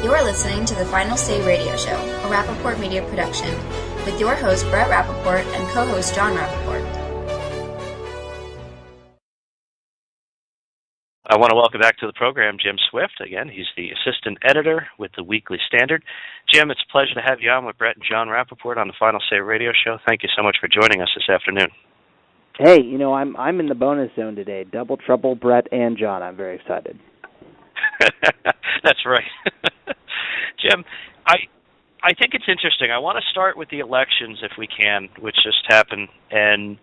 You're listening to the Final Say Radio Show, a Rappaport Media production, with your host Brett Rappaport and co-host John Rappaport. I want to welcome back to the program Jim Swift. Again, he's the assistant editor with the Weekly Standard. Jim, it's a pleasure to have you on with Brett and John Rappaport on the Final Say Radio Show. Thank you so much for joining us this afternoon. Hey, I'm in the bonus zone today. Double trouble, Brett and John. I'm very excited. That's right. Jim, I think it's interesting. I want to start with the elections, if we can, which just happened, and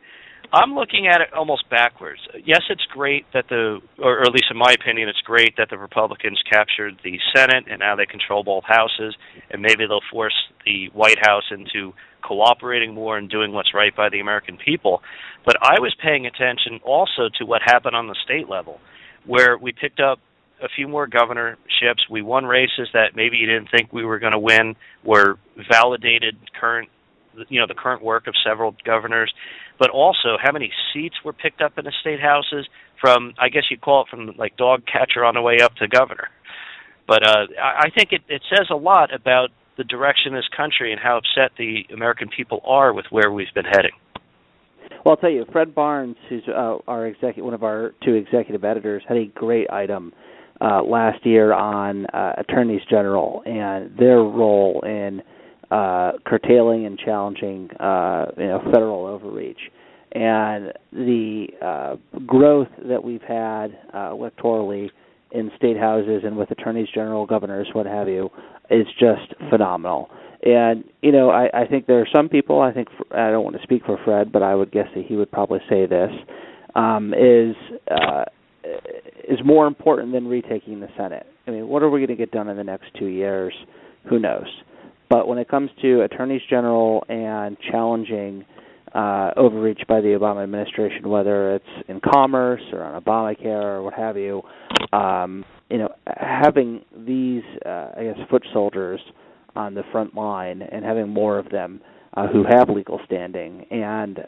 I'm looking at it almost backwards. Yes, it's great that or at least in my opinion, it's great that the Republicans captured the Senate and now they control both houses, and maybe they'll force the White House into cooperating more and doing what's right by the American people. But I was paying attention also to what happened on the state level, where we picked up a few more governorships. We won races that maybe you didn't think we were going to win, were validated the current work of several governors, but also how many seats were picked up in the state houses from, I guess you'd call it from like dog catcher on the way up to governor. But I think it says a lot about the direction of this country and how upset the American people are with where we've been heading. Well, I'll tell you, Fred Barnes, who's one of our two executive editors, had a great item last year on attorneys general and their role in curtailing and challenging federal overreach, and the growth that we've had electorally in state houses and with attorneys general, governors, what have you, is just phenomenal. And I think there are some people. I don't want to speak for Fred, but I would guess that he would probably say this is more important than retaking the Senate. I mean, what are we going to get done in the next 2 years? Who knows? But when it comes to attorneys general and challenging overreach by the Obama administration, whether it's in commerce or on Obamacare or what have you, having these, foot soldiers on the front line and having more of them who have legal standing and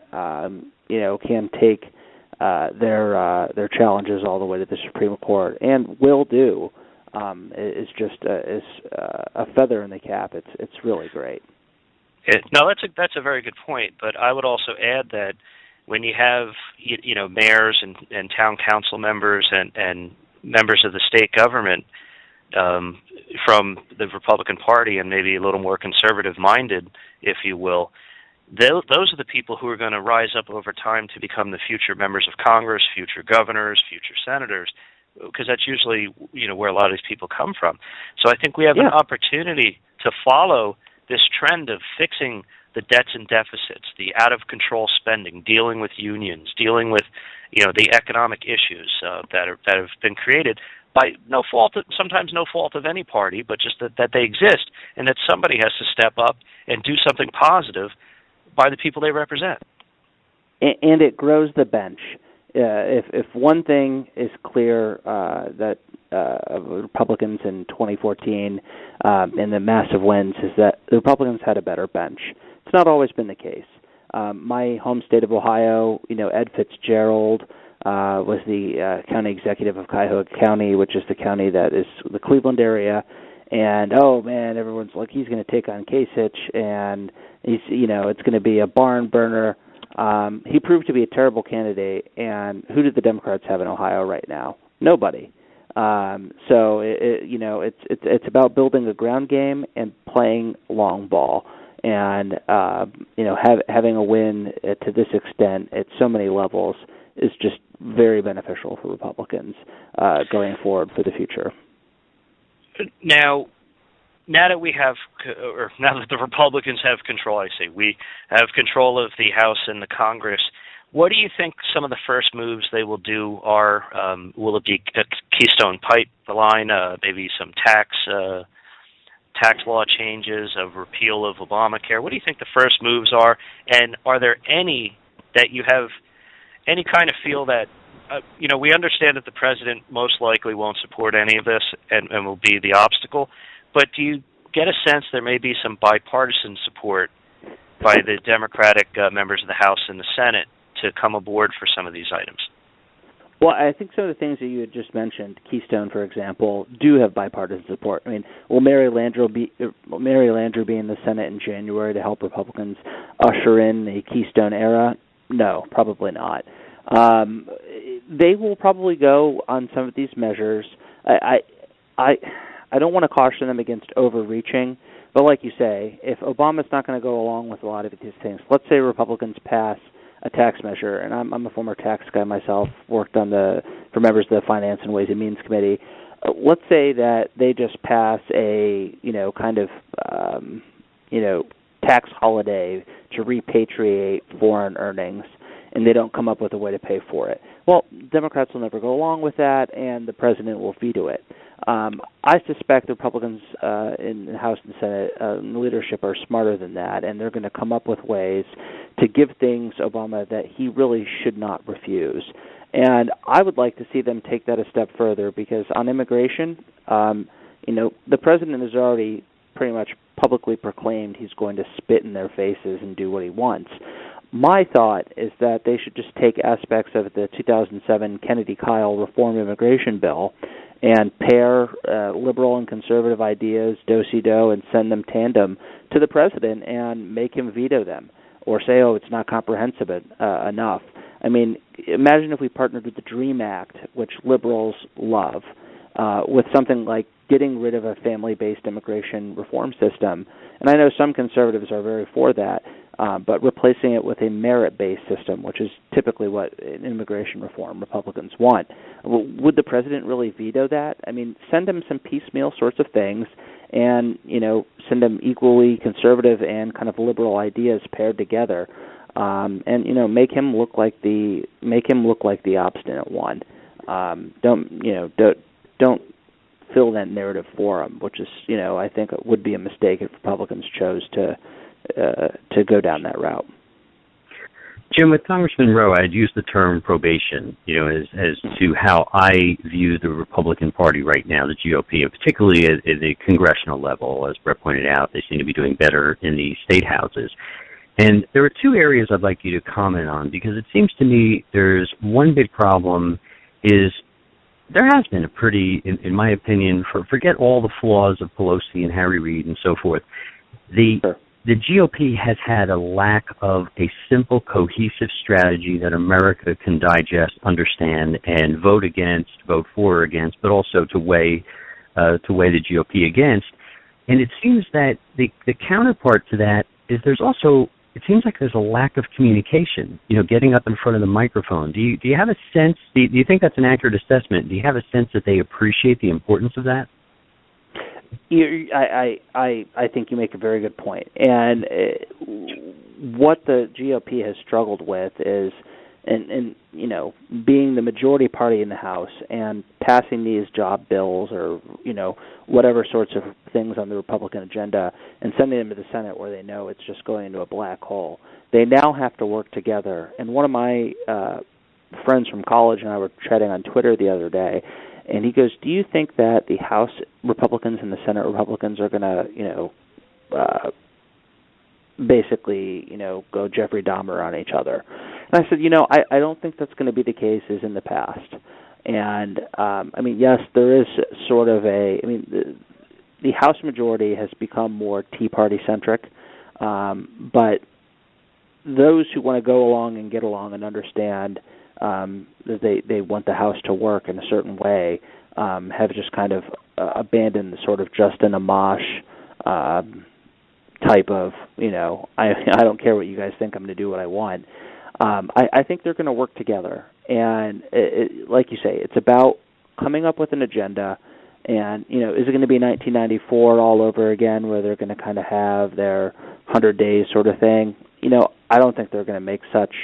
can take their challenges all the way to the Supreme Court and will do is just is a feather in the cap. It's really great. No, that's a very good point. But I would also add that when you have mayors and town council members and members of the state government from the Republican Party and maybe a little more conservative-minded, if you will, those are the people who are going to rise up over time to become the future members of Congress, future governors, future senators, because that's usually where a lot of these people come from. So I think we have an opportunity to follow this trend of fixing the debts and deficits, the out-of-control spending, dealing with unions, dealing with the economic issues that have been created by sometimes no fault of any party, but just that they exist, and that somebody has to step up and do something positive by the people they represent. And it grows the bench. If one thing is clear that Republicans in 2014 and the massive wins is that the Republicans had a better bench. It's not always been the case. My home state of Ohio, Ed Fitzgerald was the county executive of Cuyahoga County, which is the county that is the Cleveland area. And, oh, man, everyone's like, he's going to take on Kasich, and he's, it's going to be a barn burner. He proved to be a terrible candidate, and who did the Democrats have in Ohio right now? Nobody. So it's about building a ground game and playing long ball, and having a win to this extent at so many levels is just very beneficial for Republicans going forward for the future. Now that we have, or now that the Republicans have control, I say we have control of the House and the Congress, what do you think some of the first moves they will do are? Will it be a Keystone pipeline, maybe some tax law changes, a repeal of Obamacare? What do you think the first moves are? And are there any that you have any kind of feel that, we understand that the president most likely won't support any of this and will be the obstacle, but do you get a sense there may be some bipartisan support by the Democratic members of the House and the Senate to come aboard for some of these items? Well, I think some of the things that you had just mentioned, Keystone, for example, do have bipartisan support. I mean, will Mary Landrieu be in the Senate in January to help Republicans usher in the Keystone era? No, probably not. They will probably go on some of these measures. I don't want to caution them against overreaching, but like you say, if Obama's not going to go along with a lot of these things, let's say Republicans pass a tax measure, and I'm a former tax guy myself, worked for members of the Finance and Ways and Means Committee. Let's say that they just pass a tax holiday to repatriate foreign earnings, and they don't come up with a way to pay for it. Well, Democrats will never go along with that, and the president will veto it. I suspect the Republicans in the House and Senate leadership are smarter than that, and they're going to come up with ways to give things Obama that he really should not refuse. And I would like to see them take that a step further, because on immigration, the president has already pretty much publicly proclaimed he's going to spit in their faces and do what he wants. My thought is that they should just take aspects of the 2007 Kennedy-Kyle reform immigration bill and pair liberal and conservative ideas do-si-do and send them tandem to the president and make him veto them, or say, oh, it's not comprehensive enough. I mean, imagine if we partnered with the DREAM Act, which liberals love, with something like getting rid of a family-based immigration reform system. And I know some conservatives are very for that, but replacing it with a merit-based system, which is typically what in immigration reform Republicans want. Would the president really veto that? I mean, send him some piecemeal sorts of things, and send him equally conservative and kind of liberal ideas paired together, and make him look like the obstinate one. Don't fill that narrative for him, which is I think it would be a mistake if Republicans chose to go down that route. Jim, with Congressman Rowe, I'd use the term probation, as to how I view the Republican Party right now, the GOP, and particularly at the congressional level. As Brett pointed out, they seem to be doing better in the state houses. And there are two areas I'd like you to comment on, because it seems to me there's one big problem is there has been a pretty, in my opinion, forget all the flaws of Pelosi and Harry Reid and so forth, the GOP has had a lack of a simple, cohesive strategy that America can digest, understand, and vote for or against, but also to weigh the GOP against. And it seems that the counterpart to that is it seems like there's a lack of communication, getting up in front of the microphone. Do you have a sense, do you think that's an accurate assessment? Do you have a sense that they appreciate the importance of that? I think you make a very good point. And what the GOP has struggled with is, being the majority party in the House and passing these job bills or, whatever sorts of things on the Republican agenda and sending them to the Senate where they know it's just going into a black hole. They now have to work together. And one of my friends from college and I were chatting on Twitter the other day, and he goes, do you think that the House Republicans and the Senate Republicans are going to, basically, go Jeffrey Dahmer on each other? And I said, I don't think that's going to be the case as in the past. And, yes, there is sort of the House majority has become more Tea Party-centric, but those who want to go along and get along and understand that they want the House to work in a certain way, have just kind of abandoned the sort of Justin Amash type of, I don't care what you guys think, I'm going to do what I want. I think they're going to work together. And like you say, it's about coming up with an agenda. And, is it going to be 1994 all over again where they're going to kind of have their 100 days sort of thing? I don't think they're going to make such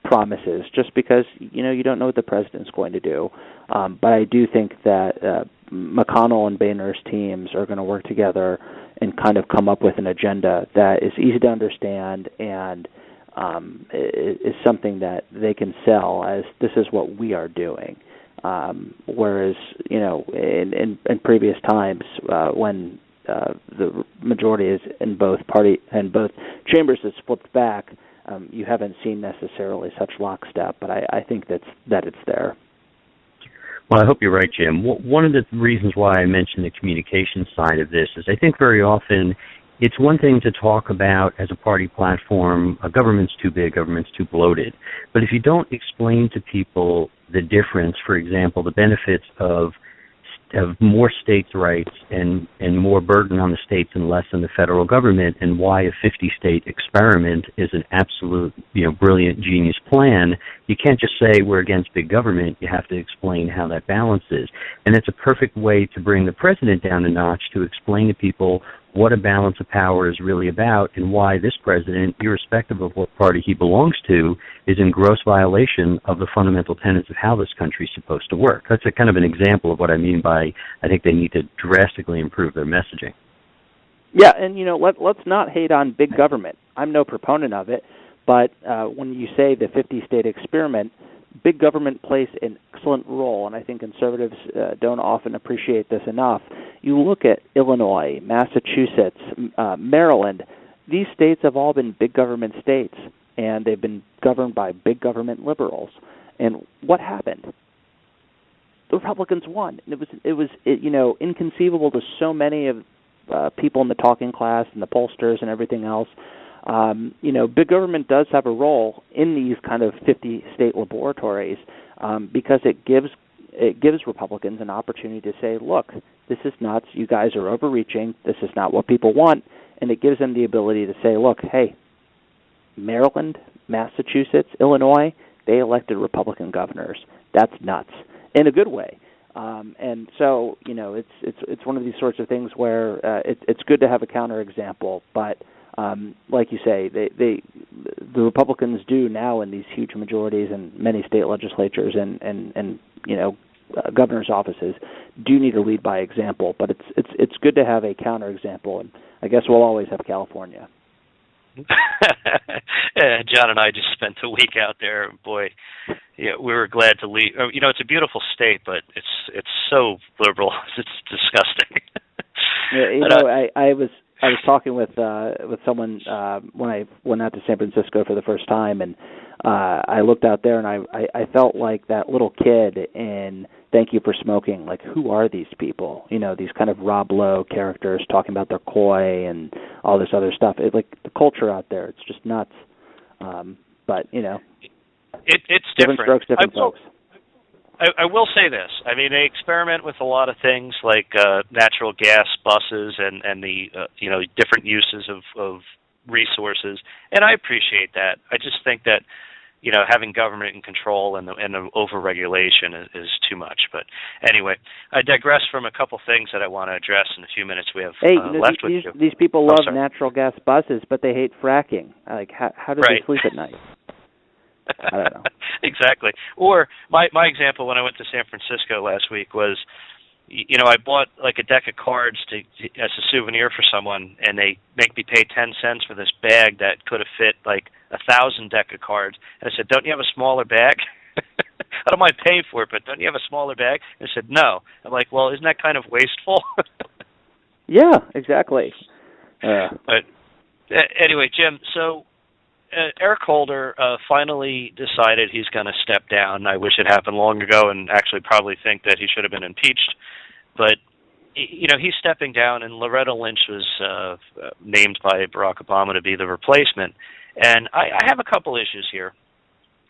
promises just because, you don't know what the president's going to do. But I do think that McConnell and Boehner's teams are going to work together and kind of come up with an agenda that is easy to understand and is something that they can sell as this is what we are doing. Whereas, in previous times when the majority is in both chambers has flipped back, you haven't seen necessarily such lockstep, but I think that it's there. Well, I hope you're right, Jim. One of the reasons why I mentioned the communication side of this is I think very often it's one thing to talk about as a party platform, government's too big, government's too bloated. But if you don't explain to people the difference, for example, the benefits of more states' rights and more burden on the states and less on the federal government, and why a 50-state experiment is an absolute, brilliant, genius plan, you can't just say we're against big government. You have to explain how that balances. And it's a perfect way to bring the president down a notch to explain to people what a balance of power is really about and why this president, irrespective of what party he belongs to, is in gross violation of the fundamental tenets of how this country is supposed to work. That's a kind of an example of what I mean by I think they need to drastically improve their messaging. Yeah, and let's not hate on big government. I'm no proponent of it, but when you say the 50-state experiment, big government plays an excellent role, and I think conservatives don't often appreciate this enough. You look at Illinois, Massachusetts, Maryland. These states have all been big government states, and they've been governed by big government liberals. And what happened? The Republicans won. It was inconceivable to so many of people in the talking class and the pollsters and everything else. Big government does have a role in these kind of 50-state laboratories because it gives Republicans an opportunity to say, look, this is nuts. You guys are overreaching. This is not what people want. And it gives them the ability to say, look, hey, Maryland, Massachusetts, Illinois, they elected Republican governors. That's nuts in a good way. And so, it's one of these sorts of things where it's good to have a counterexample, but like you say, the Republicans do now in these huge majorities in many state legislatures and governors' offices do need to lead by example. But it's good to have a counterexample, and I guess we'll always have California. John and I just spent a week out there. Boy, we were glad to leave. It's a beautiful state, but it's so liberal. It's disgusting. I was talking with someone when I went out to San Francisco for the first time, and I looked out there and I felt like that little kid in Thank You for Smoking. Like, who are these people? These kind of Rob Lowe characters talking about their koi and all this other stuff. Like the culture out there, it's just nuts. But it's different strokes, different folks. I will say this. I mean, they experiment with a lot of things like natural gas buses and the different uses of resources, and I appreciate that. I just think that having government in control and the over-regulation is too much. But anyway, I digress from a couple things that I want to address in the few minutes we have left with you. These people love natural gas buses, but they hate fracking. Like, how do they sleep at night? I don't know. Exactly. Or my example when I went to San Francisco last week was, I bought like a deck of cards as a souvenir for someone, and they make me pay 10 cents for this bag that could have fit like 1,000 deck of cards. And I said, "Don't you have a smaller bag?" I don't mind paying for it, but don't you have a smaller bag? And they said, "No." I'm like, well, isn't that kind of wasteful? Yeah, exactly. But anyway, Jim, so Eric Holder finally decided he's going to step down. I wish it happened long ago, and actually probably think that he should have been impeached. But, he's stepping down, and Loretta Lynch was named by Barack Obama to be the replacement. And I have a couple issues here.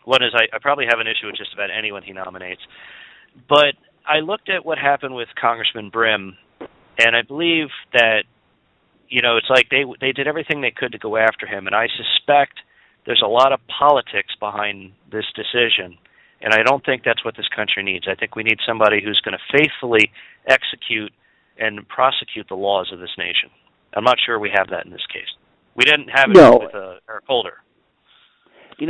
One is I probably have an issue with just about anyone he nominates. But I looked at what happened with Congressman Brim, and I believe that, it's like they did everything they could to go after him, and I suspect there's a lot of politics behind this decision, and I don't think that's what this country needs. I think we need somebody who's going to faithfully execute and prosecute the laws of this nation. I'm not sure we have that in this case. We didn't have it with Eric Holder. You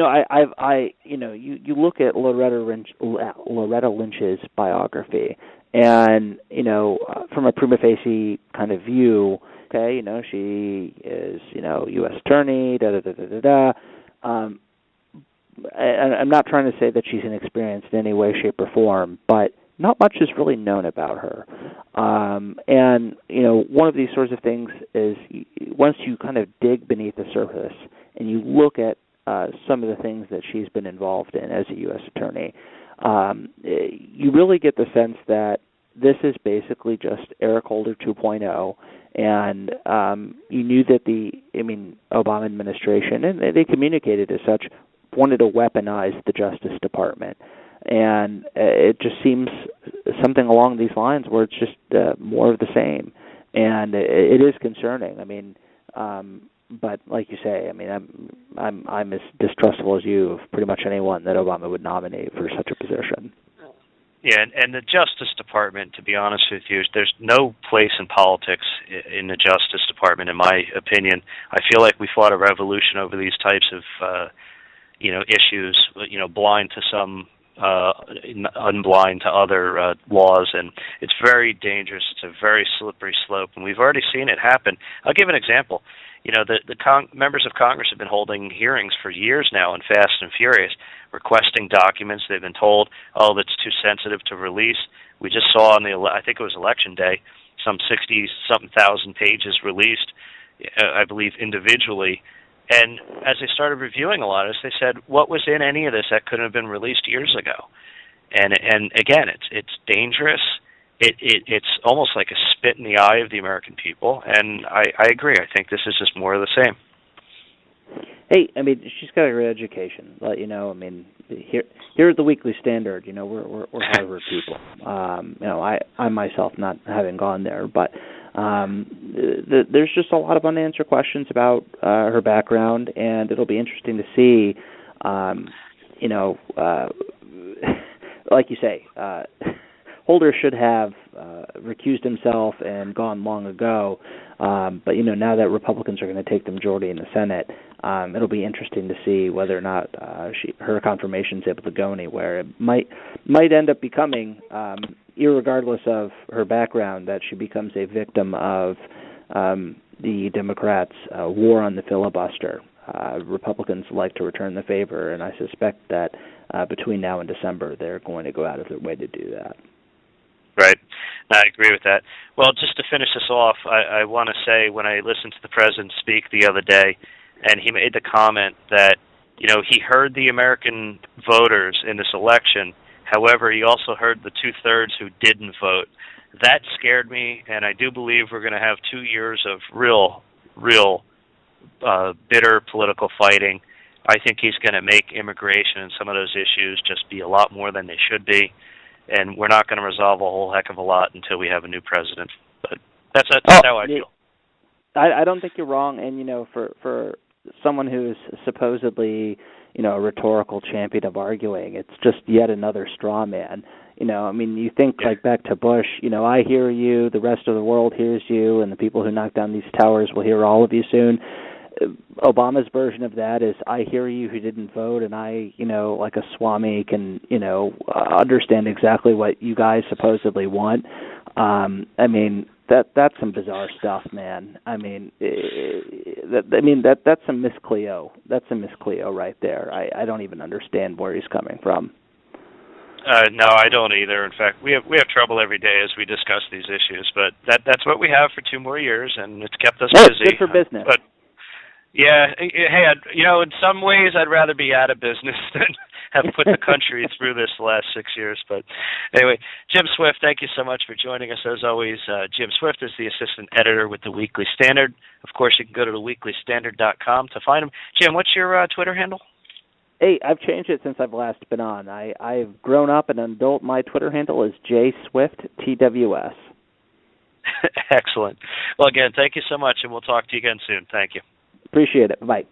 look at Loretta Lynch's biography, and from a prima facie kind of view, okay, she is U.S. attorney, and I'm not trying to say that she's inexperienced in any way, shape, or form, but not much is really known about her. And one of these sorts of things is once you kind of dig beneath the surface and you look at some of the things that she's been involved in as a U.S. attorney, you really get the sense that this is basically just Eric Holder 2.0, and you knew that the Obama administration, and they communicated as such, wanted to weaponize the Justice Department. And it just seems something along these lines where it's just more of the same. And it is concerning. But like you say, I'm as distrustful as you of pretty much anyone that Obama would nominate for such a position. Yeah, and the Justice Department, to be honest with you, there's no place in politics in the Justice Department, in my opinion. I feel like we fought a revolution over these types of, issues, blind to some, unblind to other laws, and it's very dangerous. It's a very slippery slope, and we've already seen it happen. I'll give an example. The members of Congress have been holding hearings for years now in Fast and Furious, requesting documents. They've been told, that's too sensitive to release. We just saw on I think it was Election Day, some 60-something thousand pages released, I believe, individually. And as they started reviewing a lot of this, they said, what was in any of this that couldn't have been released years ago? And again, it's dangerous. It's almost like a spit in the eye of the American people, and I agree. I think this is just more of the same. Hey, she's got a great education. Here at the Weekly Standard, we're Harvard people. I myself not having gone there, but there's just a lot of unanswered questions about her background, and it'll be interesting to see, like you say, Holder should have recused himself and gone long ago, but now that Republicans are going to take the majority in the Senate, it'll be interesting to see whether or not her confirmation is able to go anywhere. It might end up becoming, irregardless of her background, that she becomes a victim of the Democrats' war on the filibuster. Republicans like to return the favor, and I suspect that between now and December, they're going to go out of their way to do that. Right. I agree with that. Well, just to finish this off, I want to say when I listened to the president speak the other day, and he made the comment that, he heard the American voters in this election. However, he also heard the two-thirds who didn't vote. That scared me, and I do believe we're going to have 2 years of real bitter political fighting. I think he's going to make immigration and some of those issues just be a lot more than they should be. And we're not going to resolve a whole heck of a lot until we have a new president. But that's how I feel. I don't think you're wrong. And, for someone who's supposedly, a rhetorical champion of arguing, it's just yet another straw man. You think like back to Bush, I hear you, the rest of the world hears you, and the people who knock down these towers will hear all of you soon. Obama's version of that is, I hear you who didn't vote, and I, like a Swami, can, understand exactly what you guys supposedly want. That's some bizarre stuff, man. That's some Miss Cleo. That's some Miss Cleo right there. I don't even understand where he's coming from. No, I don't either. In fact, we have trouble every day as we discuss these issues, but that's what we have for 2 more years, and it's kept us busy. Good for business. But yeah, hey, in some ways, I'd rather be out of business than have put the country through this the last 6 years. But anyway, Jim Swift, thank you so much for joining us. As always, Jim Swift is the assistant editor with the Weekly Standard. Of course, you can go to theweeklystandard.com to find him. Jim, what's your Twitter handle? Hey, I've changed it since I've last been on. I've grown up an adult. My Twitter handle is JSwiftTWS. Excellent. Well, again, thank you so much, and we'll talk to you again soon. Thank you. Appreciate it. Bye.